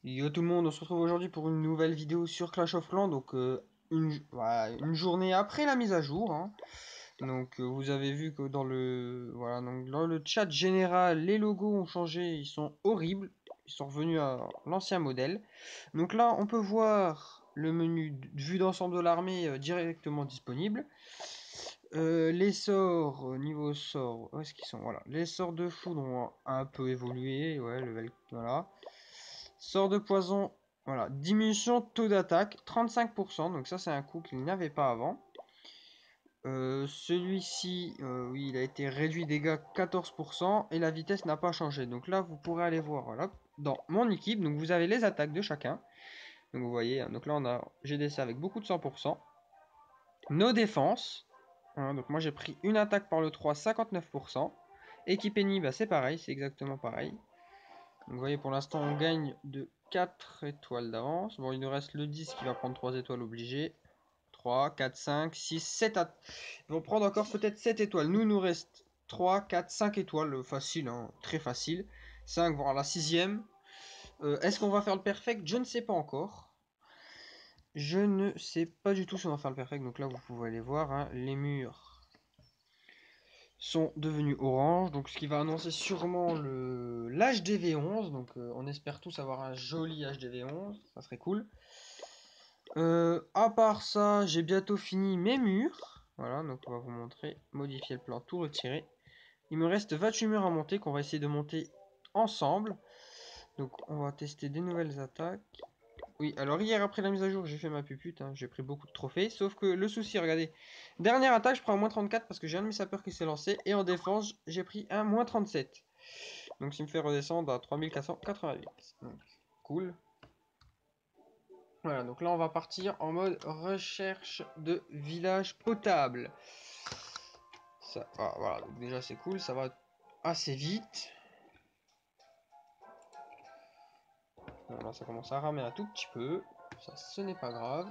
Yo tout le monde, on se retrouve aujourd'hui pour une nouvelle vidéo sur Clash of Clans, donc voilà, une journée après la mise à jour, hein. Donc vous avez vu que voilà, donc dans le chat général, les logos ont changé, ils sont horribles, ils sont revenus à l'ancien modèle. Donc là, on peut voir le menu de vue d'ensemble de l'armée directement disponible. Les sorts, niveau sort, où est-ce qu'ils sont? Voilà, les sorts de foudre ont un peu évolué, ouais, voilà. Sort de poison, voilà. Diminution de taux d'attaque, 35%. Donc ça, c'est un coup qu'il n'y avait pas avant. Celui-ci, oui, il a été réduit dégâts 14%. Et la vitesse n'a pas changé. Donc là, vous pourrez aller voir, voilà, dans mon équipe. Donc vous avez les attaques de chacun. Donc vous voyez, hein, donc là, on a GDC avec beaucoup de 100%. Nos défenses. Hein, donc moi, j'ai pris une attaque par le 3, 59%. Équipe ennemie, bah, c'est pareil, c'est exactement pareil. Donc vous voyez, pour l'instant, on gagne de 4 étoiles d'avance. Bon, il nous reste le 10 qui va prendre 3 étoiles obligées. 3, 4, 5, 6, 7. Ils vont prendre encore peut-être 7 étoiles. Nous, il nous reste 3, 4, 5 étoiles. Facile, hein, très facile. 5, voire la sixième. Est-ce qu'on va faire le perfect? Je ne sais pas encore. Je ne sais pas du tout si on va faire le perfect. Donc là, vous pouvez aller voir, hein, les murs sont devenus orange, donc ce qui va annoncer sûrement l'HDV11, donc on espère tous avoir un joli HDV11, ça serait cool. À part ça, j'ai bientôt fini mes murs, voilà, donc on va vous montrer, modifier le plan, tout retirer. Il me reste 28 murs à monter qu'on va essayer de monter ensemble, donc on va tester des nouvelles attaques. Oui, alors hier après la mise à jour, j'ai fait ma pupute, hein, j'ai pris beaucoup de trophées, sauf que le souci, regardez, dernière attaque, je prends un moins 34 parce que j'ai un de mes sapeurs qui s'est lancé, et en défense, j'ai pris un moins 37. Donc ça me fait redescendre à 3488. Donc, cool. Voilà, donc là on va partir en mode recherche de village potable. Ça, voilà, donc déjà c'est cool, ça va assez vite. Bon, là ça commence à ramer un tout petit peu, ça ce n'est pas grave.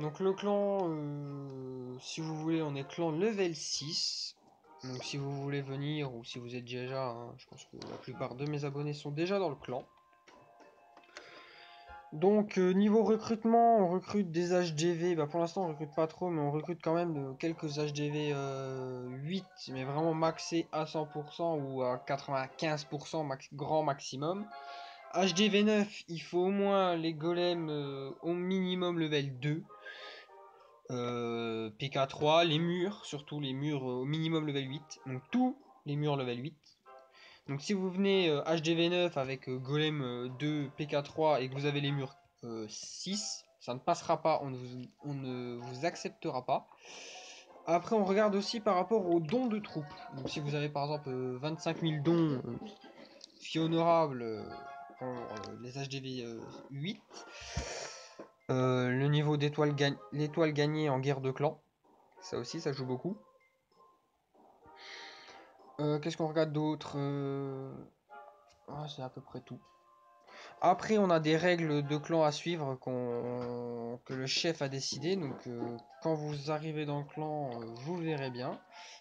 Donc le clan, si vous voulez, on est clan level 6. Donc si vous voulez venir, ou si vous êtes déjà, hein, je pense que la plupart de mes abonnés sont déjà dans le clan. Donc niveau recrutement, on recrute des HDV, bah, pour l'instant on recrute pas trop, mais on recrute quand même quelques HDV 8, mais vraiment maxé à 100% ou à 95% grand maximum. HDV 9, il faut au moins les golems au minimum level 2. PK3, les murs, surtout les murs au minimum level 8. Donc tous les murs level 8. Donc si vous venez HDV9 avec Golem 2, PK3 et que vous avez les murs 6, ça ne passera pas, on ne vous acceptera pas. Après on regarde aussi par rapport aux dons de troupes. Donc si vous avez par exemple 25 000 dons, filles honorables pour les HDV 8, le niveau l'étoile gagnée en guerre de clan, ça aussi ça joue beaucoup. Qu'est-ce qu'on regarde d'autre? C'est à peu près tout. Après, on a des règles de clan à suivre que le chef a décidé. Donc, quand vous arrivez dans le clan, vous verrez bien.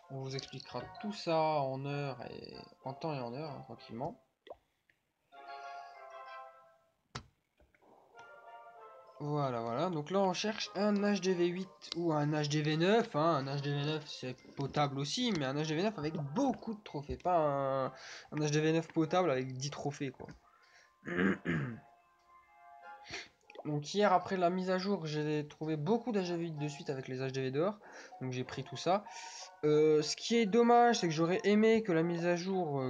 On vous expliquera tout ça en heure et en temps et en heure, hein, tranquillement. Voilà, voilà. Donc là, on cherche un HDV8 ou un HDV9. Hein. Un HDV9, c'est potable aussi, mais un HDV9 avec beaucoup de trophées. Pas un HDV9 potable avec 10 trophées, quoi. Donc hier après la mise à jour, j'ai trouvé beaucoup d'HDV8 de suite avec les HDV dehors. Donc j'ai pris tout ça. Ce qui est dommage, c'est que j'aurais aimé que la mise à jour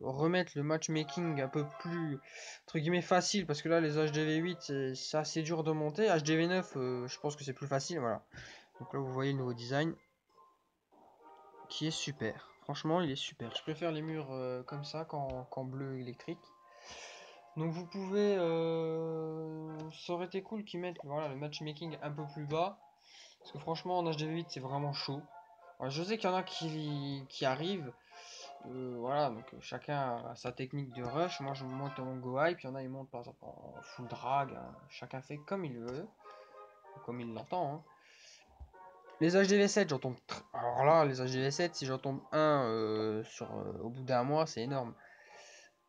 remette le matchmaking un peu plus entre guillemets facile, parce que là les HDV8 c'est assez dur de monter. HDV9 je pense que c'est plus facile, voilà. Donc là vous voyez le nouveau design qui est super. Franchement il est super. Je préfère les murs comme ça qu'en bleu électrique. Donc vous pouvez, ça aurait été cool qu'ils mettent voilà, le matchmaking un peu plus bas. Parce que franchement en HDV8 c'est vraiment chaud. Alors, je sais qu'il y en a qui arrivent. Voilà, donc chacun a sa technique de rush. Moi je monte en go high, puis il y en a ils montent par exemple en full drag. Hein. Chacun fait comme il veut, comme il l'entend. Hein. Les HDV7, j'en tombe... Alors là, les HDV7, si j'en tombe un au bout d'un mois, c'est énorme.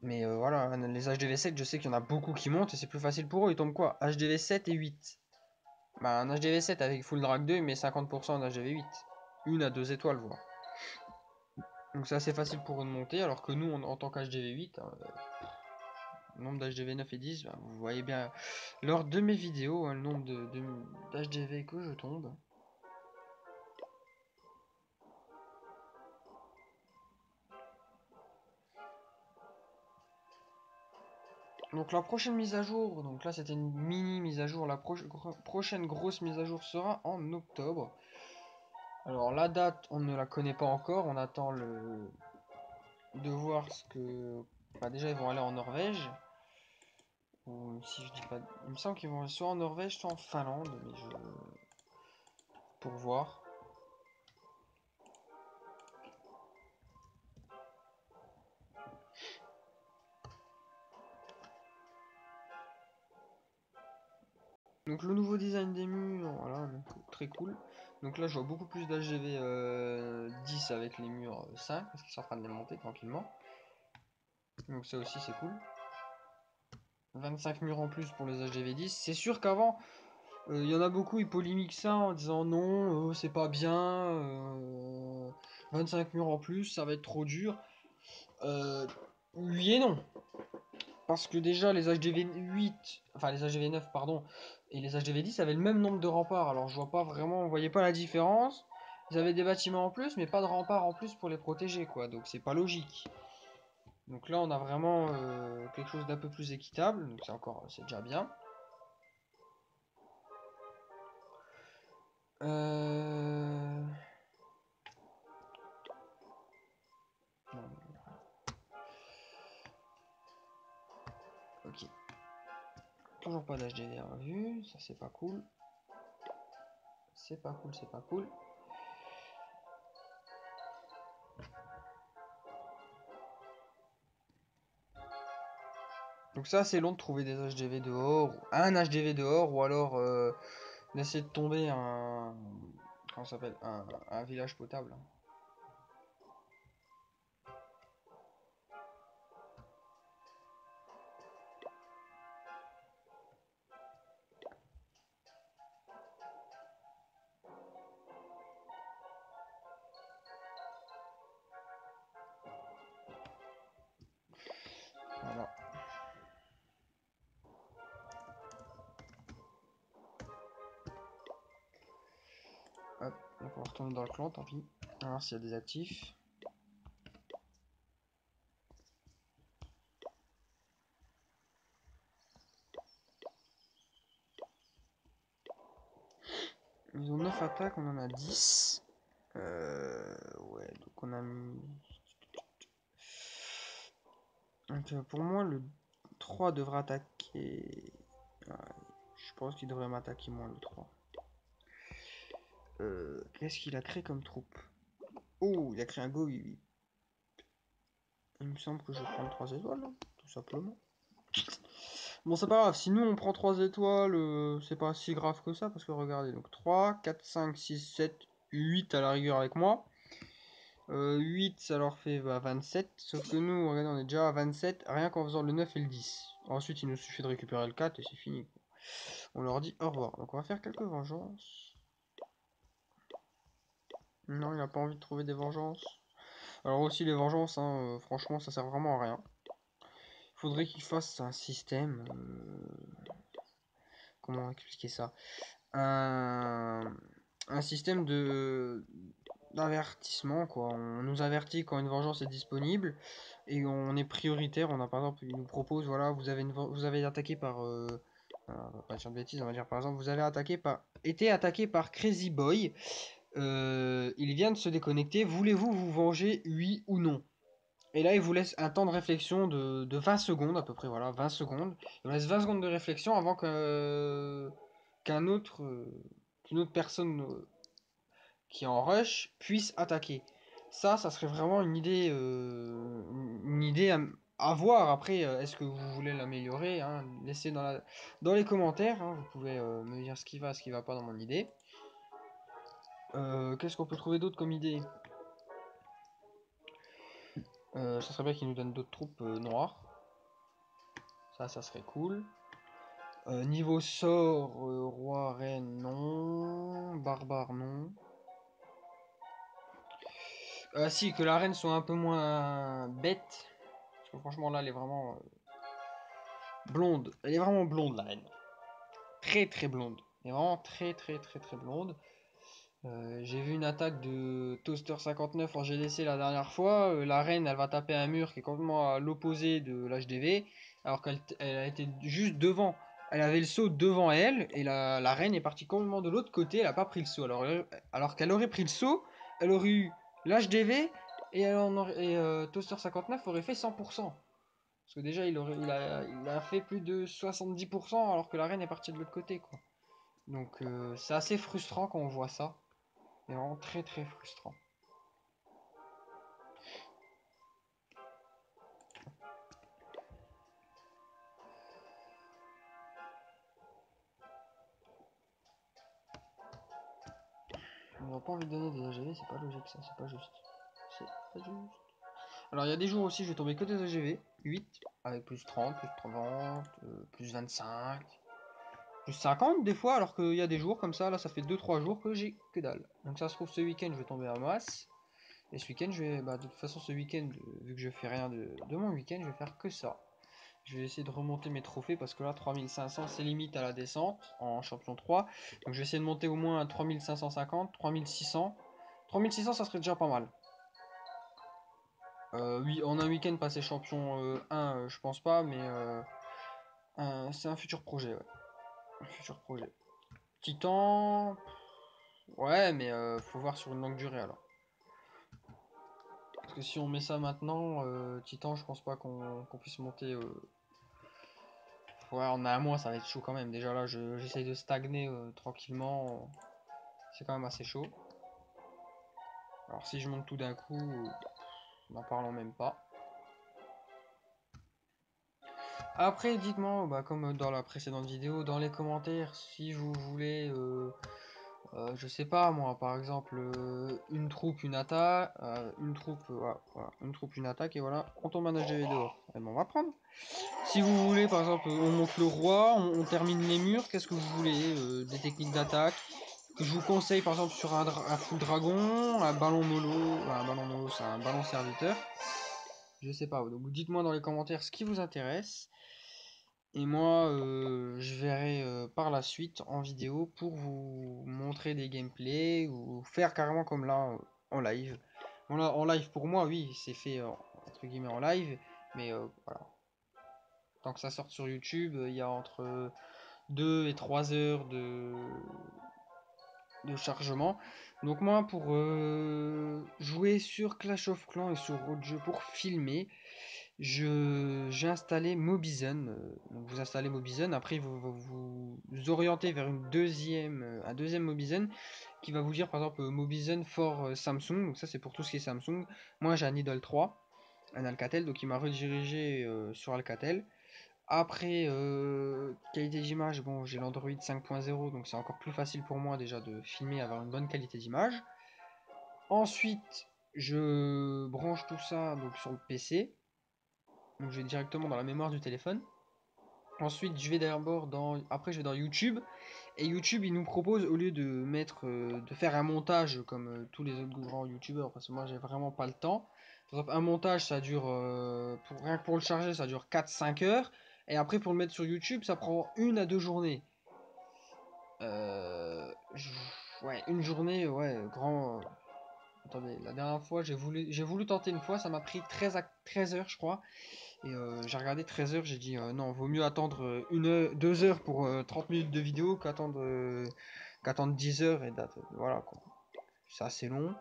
Mais voilà, les HDV7, je sais qu'il y en a beaucoup qui montent et c'est plus facile pour eux. Ils tombent quoi? HDV7 et 8. Bah, un HDV7 avec Full Drag 2, il met 50% d'HDV8. Une à 2 étoiles, voire. Donc c'est assez facile pour eux de monter, alors que nous, en tant qu'HDV8, nombre d'HDV9 et 10, bah, vous voyez bien lors de mes vidéos, le nombre d'HDV que je tombe. Donc la prochaine mise à jour, donc là c'était une mini mise à jour, la prochaine grosse mise à jour sera en octobre. Alors la date, on ne la connaît pas encore, on attend de voir ce que... Bah, déjà ils vont aller en Norvège. Ou si je dis pas... Il me semble qu'ils vont soit en Norvège, soit en Finlande, mais je... Pour voir. Donc le nouveau design des murs, voilà, donc, très cool. Donc là je vois beaucoup plus d'HGV 10 avec les murs 5, parce qu'ils sont en train de les monter tranquillement. Donc ça aussi c'est cool. 25 murs en plus pour les HGV 10. C'est sûr qu'avant, il y en a beaucoup, ils polémiquent ça en disant non, c'est pas bien, 25 murs en plus, ça va être trop dur. Oui et non. Parce que déjà les HDV 8, enfin les HDV 9 pardon, et les HDV 10 avaient le même nombre de remparts. Alors je vois pas vraiment, on voyait pas la différence. Ils avaient des bâtiments en plus, mais pas de remparts en plus pour les protéger, quoi. Donc c'est pas logique. Donc là on a vraiment quelque chose d'un peu plus équitable. Donc c'est déjà bien. Euh... Non, ok. Toujours pas d'HDV revu, ça c'est pas cool. C'est pas cool, c'est pas cool. Donc ça c'est long de trouver des HDV dehors, un HDV dehors, ou alors d'essayer de tomber un... Comment ça s'appelle? Un village potable. Voilà. Hop, on va retourner dans le clan, tant pis. On va voir s'il y a des actifs. Ils ont 9 attaques, on en a 10. Ouais, donc on a mis... Donc pour moi, le 3 devrait attaquer... Ouais, je pense qu'il devrait m'attaquer moins le 3. Qu'est-ce qu'il a créé comme troupe? Oh, il a créé un Go, oui. Il me semble que je vais prendre 3 étoiles, hein, tout simplement. Bon, c'est pas grave, si nous on prend 3 étoiles, c'est pas si grave que ça, parce que regardez, donc 3, 4, 5, 6, 7, 8 à la rigueur avec moi. 8, ça leur fait 27, sauf que nous, regardez, on est déjà à 27, rien qu'en faisant le 9 et le 10. Ensuite, il nous suffit de récupérer le 4 et c'est fini. On leur dit au revoir. Donc on va faire quelques vengeances. Non, il n'a pas envie de trouver des vengeances. Alors aussi, les vengeances, hein, franchement, ça sert vraiment à rien. Il faudrait qu'ils fassent un système... comment expliquer ça? Un système d'avertissement, quoi. On nous avertit quand une vengeance est disponible et on est prioritaire. On a par exemple, il nous propose, voilà, vous avez attaqué par, on va pas dire de bêtises, on va dire par exemple, vous avez été attaqué par Crazy Boy. Il vient de se déconnecter. Voulez-vous vous venger, oui ou non? Et là, il vous laisse un temps de réflexion de 20 secondes à peu près, voilà, 20 secondes. Il vous laisse 20 secondes de réflexion avant qu'un autre, qu'une autre personne qui est en rush puisse attaquer. Ça serait vraiment une idée à voir. Après, est-ce que vous voulez l'améliorer, hein? Laissez dans les commentaires, hein, vous pouvez me dire ce qui va pas dans mon idée. Qu'est-ce qu'on peut trouver d'autre comme idée? Ça serait bien qu'ils nous donnent d'autres troupes noires. Ça serait cool. Niveau sort, roi, reine, non. Barbare, non. Si, que la reine soit un peu moins bête. Parce que franchement, là, elle est vraiment blonde. Elle est vraiment blonde, la reine. Très très blonde. Elle est vraiment très très très très blonde. J'ai vu une attaque de Toaster 59 en GDC la dernière fois. La reine, elle va taper un mur qui est complètement à l'opposé de l'HDV. Alors qu'elle a été juste devant. Elle avait le saut devant elle. Et la reine est partie complètement de l'autre côté. Elle n'a pas pris le saut. Alors qu'elle aurait pris le saut, elle aurait eu l'HDV. Et Toaster 59 aurait fait 100%. Parce que déjà, il a fait plus de 70% alors que la reine est partie de l'autre côté, quoi. Donc c'est assez frustrant quand on voit ça. C'est vraiment très très frustrant. On n'a pas envie de donner des AGV, c'est pas logique ça, c'est pas juste. C'est pas juste. Alors il y a des jours aussi, je vais tomber que des AGV. 8, avec plus 30, plus 30, plus 25, plus 50 des fois, alors qu'il y a des jours comme ça, là ça fait 2-3 jours que j'ai que dalle. Donc ça se trouve ce week-end je vais tomber à masse. Et ce week-end je vais, bah de toute façon ce week-end, vu que je fais rien de mon week-end, je vais faire que ça. Je vais essayer de remonter mes trophées parce que là 3500 c'est limite à la descente en champion 3. Donc je vais essayer de monter au moins à 3550, 3600. 3600 ça serait déjà pas mal. Oui, en un week-end passer champion 1, je pense pas, mais c'est un futur projet. Ouais. Un futur projet. Titan, ouais, mais faut voir sur une longue durée alors. Parce que si on met ça maintenant, Titan, je pense pas qu'on puisse monter. Ouais, en un mois, ça va être chaud quand même. Déjà là, j'essaye de stagner tranquillement. C'est quand même assez chaud. Alors si je monte tout d'un coup, n'en parlons même pas. Après, dites-moi, bah, comme dans la précédente vidéo, dans les commentaires, si vous voulez, je sais pas moi, par exemple, une troupe, une attaque, une troupe, une attaque, et voilà, on tombe un HDV dehors. Eh ben, on va prendre. Si vous voulez, par exemple, on monte le roi, on termine les murs, qu'est-ce que vous voulez? Des techniques d'attaque que je vous conseille, par exemple, sur un full dragon, un ballon mollo, c'est un ballon serviteur. Je sais pas, donc dites-moi dans les commentaires ce qui vous intéresse. Et moi, je verrai par la suite en vidéo pour vous montrer des gameplays ou faire carrément comme là en live. Bon, là, en live pour moi, oui, c'est fait entre guillemets en live, mais voilà. Tant que ça sort sur YouTube, il y a entre 2 et 3 heures de chargement. Donc moi, pour jouer sur Clash of Clans et sur autre jeu pour filmer, j'ai installé Mobizen. Donc vous installez Mobizen, après vous orientez vers un deuxième Mobizen qui va vous dire par exemple Mobizen for Samsung. Donc ça c'est pour tout ce qui est Samsung. Moi j'ai un Idol 3, un Alcatel, donc il m'a redirigé sur Alcatel. Après, qualité d'image, bon, j'ai l'Android 5.0, donc c'est encore plus facile pour moi déjà de filmer, avoir une bonne qualité d'image. Ensuite, je branche tout ça donc sur le PC. Donc je vais directement dans la mémoire du téléphone. Ensuite, après je vais dans YouTube. Et YouTube, il nous propose, au lieu de faire un montage comme tous les autres grands YouTubeurs, parce que moi j'ai vraiment pas le temps. Par exemple, un montage, ça dure, rien que pour le charger, ça dure 4-5 heures. Et après, pour le mettre sur YouTube, ça prend 1 à 2 journées. Ouais, une journée, ouais, grand. Attendez, la dernière fois, j'ai voulu tenter une fois, ça m'a pris 13 heures, je crois. Et j'ai regardé 13 heures, j'ai dit non, vaut mieux attendre 2 heures pour 30 minutes de vidéo qu'attendre 10 heures et date. Voilà quoi. C'est assez long.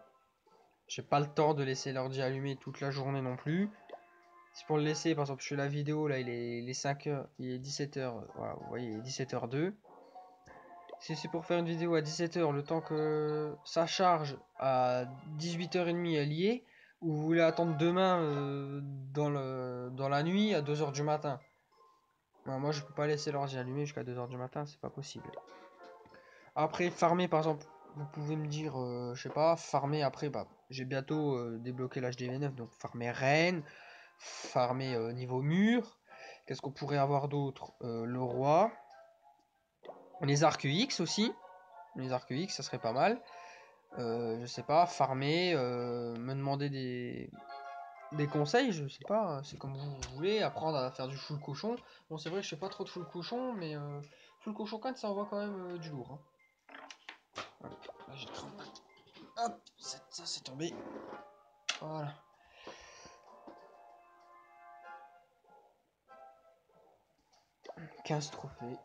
J'ai pas le temps de laisser l'ordi allumé toute la journée non plus. C'est pour le laisser, par exemple, je fais la vidéo, là il est 5 heures, il est 17 heures, voilà, vous voyez, il est 17h02. Si c'est pour faire une vidéo à 17 heures, le temps que ça charge à 18h30 elle y est, ou vous voulez attendre demain dans la nuit à 2 heures du matin. Non, moi je peux pas laisser l'ordi allumé jusqu'à 2 heures du matin, c'est pas possible. Après, farmer par exemple, vous pouvez me dire, je sais pas, farmer après, bah, j'ai bientôt débloqué l'HDV 9, donc farmer reine, farmer niveau mur. Qu'est-ce qu'on pourrait avoir d'autre? Le roi. Les arcs X aussi. Les arcs X, ça serait pas mal. Je sais pas, farmer, me demander des conseils, je sais pas, c'est comme vous voulez, apprendre à faire du full cochon. Bon, c'est vrai que je fais pas trop de full cochon, mais full cochon 4, ça envoie quand même du lourd. Hein. Voilà. Là, j'ai cramé. Hop, ça c'est tombé. Voilà. 15 trophées.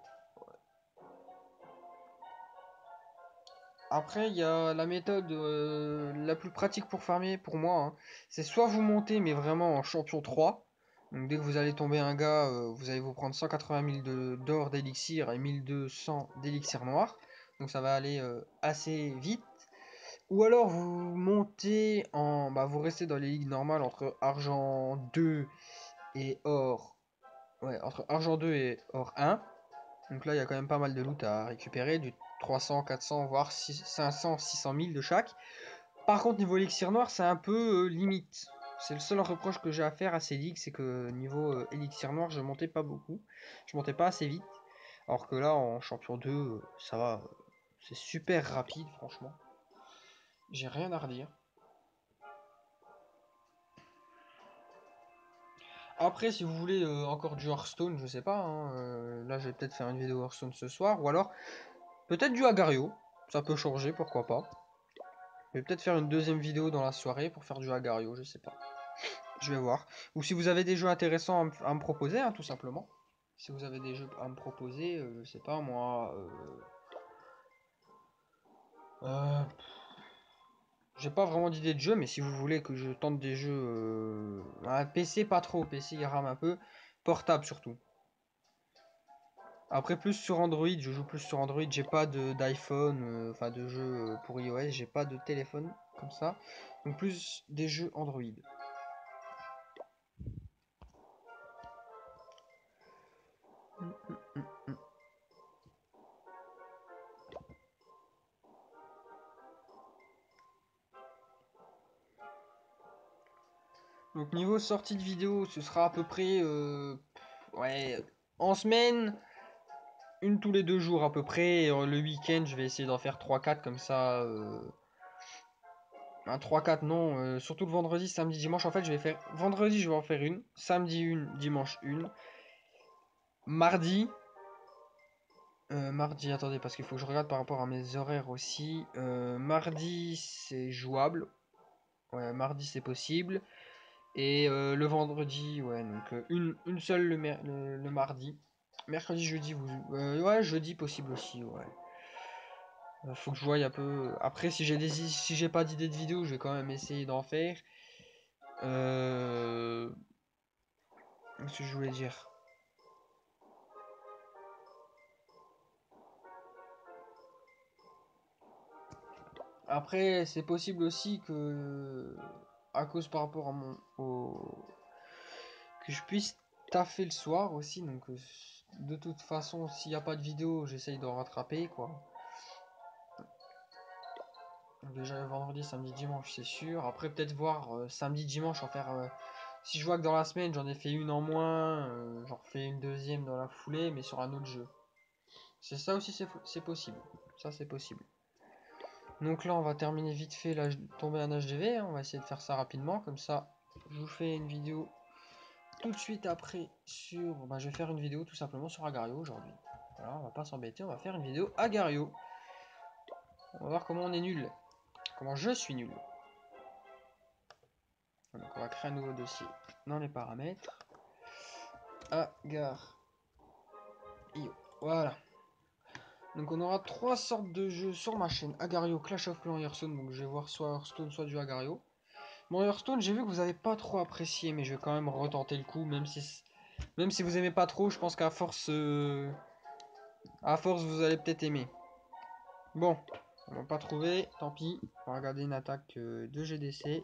Après, il y a la méthode la plus pratique pour farmer, pour moi. Hein. C'est soit vous montez, mais vraiment en champion 3. Donc dès que vous allez tomber un gars, vous allez vous prendre 180 000 d'or d'élixir et 1200 d'élixir noir. Donc ça va aller assez vite. Ou alors vous montez en... Bah, vous restez dans les ligues normales entre argent 2 et or... Ouais, entre argent 2 et or 1. Donc là, il y a quand même pas mal de loot à récupérer, du 300, 400, voire 500, 600 000 de chaque. Par contre, niveau élixir noir, c'est un peu limite. C'est le seul reproche que j'ai à faire à ces ligues, c'est que niveau élixir noir, je montais pas beaucoup. Je montais pas assez vite. Alors que là, en champion 2, ça va. C'est super rapide, franchement. J'ai rien à redire. Après, si vous voulez encore du Hearthstone, je sais pas. Hein, là, je vais peut-être faire une vidéo Hearthstone ce soir. Ou alors, peut-être du Agario. Ça peut changer, pourquoi pas. Je vais peut-être faire une deuxième vidéo dans la soirée pour faire du Agario, je sais pas. Je vais voir. Ou si vous avez des jeux intéressants à me proposer, hein, tout simplement. Si vous avez des jeux à me proposer, je sais pas moi. Euh, j'ai pas vraiment d'idée de jeu, mais si vous voulez que je tente des jeux. PC, pas trop. PC, il rame un peu. Portable surtout. Après, plus sur Android, je joue plus sur Android. J'ai pas d'iPhone, enfin de jeux pour iOS. J'ai pas de téléphone comme ça. Donc, plus des jeux Android. Donc niveau sortie de vidéo, ce sera à peu près ouais, en semaine, une tous les 2 jours à peu près. Et, le week-end, je vais essayer d'en faire 3-4 comme ça. Un 3-4 non, surtout le vendredi, samedi, dimanche. En fait, je vais faire vendredi, je vais en faire une, samedi une, dimanche une. Mardi, mardi, attendez, parce qu'il faut que je regarde par rapport à mes horaires aussi. Mardi, c'est jouable. Ouais, mardi, c'est possible. Et le vendredi, ouais, donc une seule le mardi. Mercredi, jeudi, ouais, jeudi possible aussi, ouais. Faut que je voie un peu. Après, si j'ai pas d'idée de vidéo, je vais quand même essayer d'en faire. Euh... Qu'est-ce que je voulais dire? Après, c'est possible aussi que, à cause par rapport à que je puisse taffer le soir aussi. Donc, de toute façon, s'il n'y a pas de vidéo, j'essaye de rattraper, quoi. Déjà le vendredi, samedi, dimanche, c'est sûr. Après, peut-être voir samedi, dimanche, en faire. Si je vois que dans la semaine, j'en ai fait une en moins, j'en refais une deuxième dans la foulée, mais sur un autre jeu. C'est ça aussi, c'est possible. Ça, c'est possible. Donc là, on va terminer vite fait, là, tomber un HDV. Hein. On va essayer de faire ça rapidement. Comme ça, je vous fais une vidéo tout de suite après sur. Bah, je vais faire une vidéo tout simplement sur Agario aujourd'hui. Voilà, on va pas s'embêter, on va faire une vidéo Agario. On va voir comment on est nul. Comment je suis nul. Donc on va créer un nouveau dossier dans les paramètres. Agario. Voilà. Donc on aura 3 sortes de jeux sur ma chaîne. Agario, Clash of Clans, Hearthstone. Donc je vais voir soit Hearthstone, soit du Agario. Bon, Hearthstone, j'ai vu que vous avez pas trop apprécié, mais je vais quand même retenter le coup, même si vous aimez pas trop, je pense qu'à force, vous allez peut-être aimer. Bon, on va pas trouvé, tant pis. On va regarder une attaque de GDC.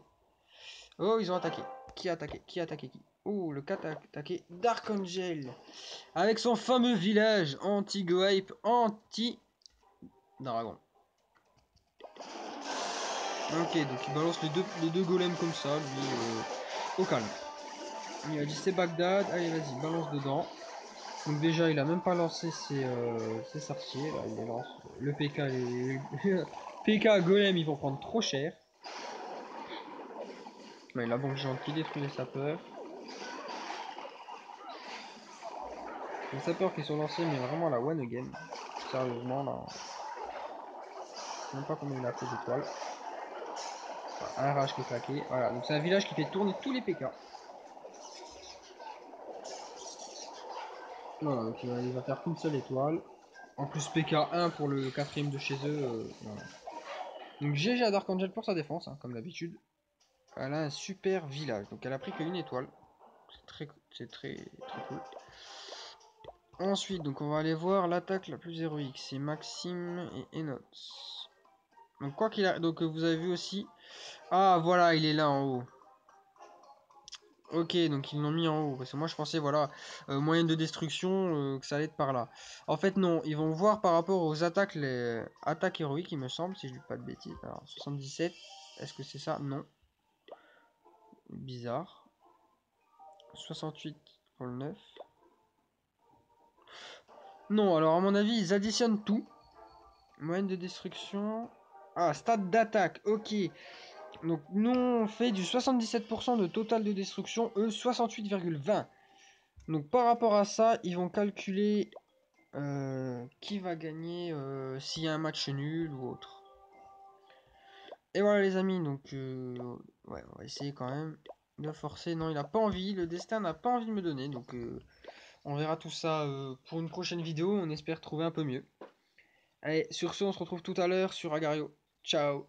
Oh, ils ont attaqué. Qui a attaqué? Qui a attaqué qui? Oh, le 4 a attaqué Dark Angel. Avec son fameux village anti-Gohype, anti-Dragon. Ok, donc il balance les deux golems comme ça, lui, au calme. Il a dit c'est Bagdad, allez vas-y, balance dedans. Donc déjà, il a même pas lancé ses sorciers, là, il les lance. Le PK, les... PK golem, ils vont prendre trop cher. Ouais, la banque géante qui détruit les sapeurs. Les sapeurs qui sont lancés, mais vraiment la one again. Sérieusement, là. Je sais même pas combien il a fait d'étoiles. Voilà, un rage qui est claqué. Voilà, donc c'est un village qui fait tourner tous les PK. Voilà, donc il va faire qu'une seule étoile. En plus PK1 pour le quatrième de chez eux. Voilà. Donc GG à Dark Angel pour sa défense, hein, comme d'habitude. Elle a un super village. Donc elle a pris qu'une étoile. C'est très cool. Ensuite, donc on va aller voir l'attaque la plus héroïque. C'est Maxime et Enots. Donc quoi qu'il a, donc vous avez vu aussi. Ah voilà, il est là en haut. Ok, donc ils l'ont mis en haut. Parce que moi je pensais, voilà, moyenne de destruction, que ça allait être par là. En fait, non, ils vont voir par rapport aux attaques, les attaques héroïques, il me semble, si je dis pas de bêtises. Alors, 77, est-ce que c'est ça? Non. Bizarre. 68 pour le 9. Non, alors à mon avis, ils additionnent tout. Moyenne de destruction. Ah, stade d'attaque, ok. Donc nous, on fait du 77% de total de destruction, eux 68,20. Donc par rapport à ça, ils vont calculer qui va gagner s'il y a un match nul ou autre. Et voilà les amis, donc ouais, on va essayer quand même de forcer. Non, il n'a pas envie, le destin n'a pas envie de me donner, donc on verra tout ça pour une prochaine vidéo, on espère trouver un peu mieux. Allez, sur ce, on se retrouve tout à l'heure sur Agario. Ciao!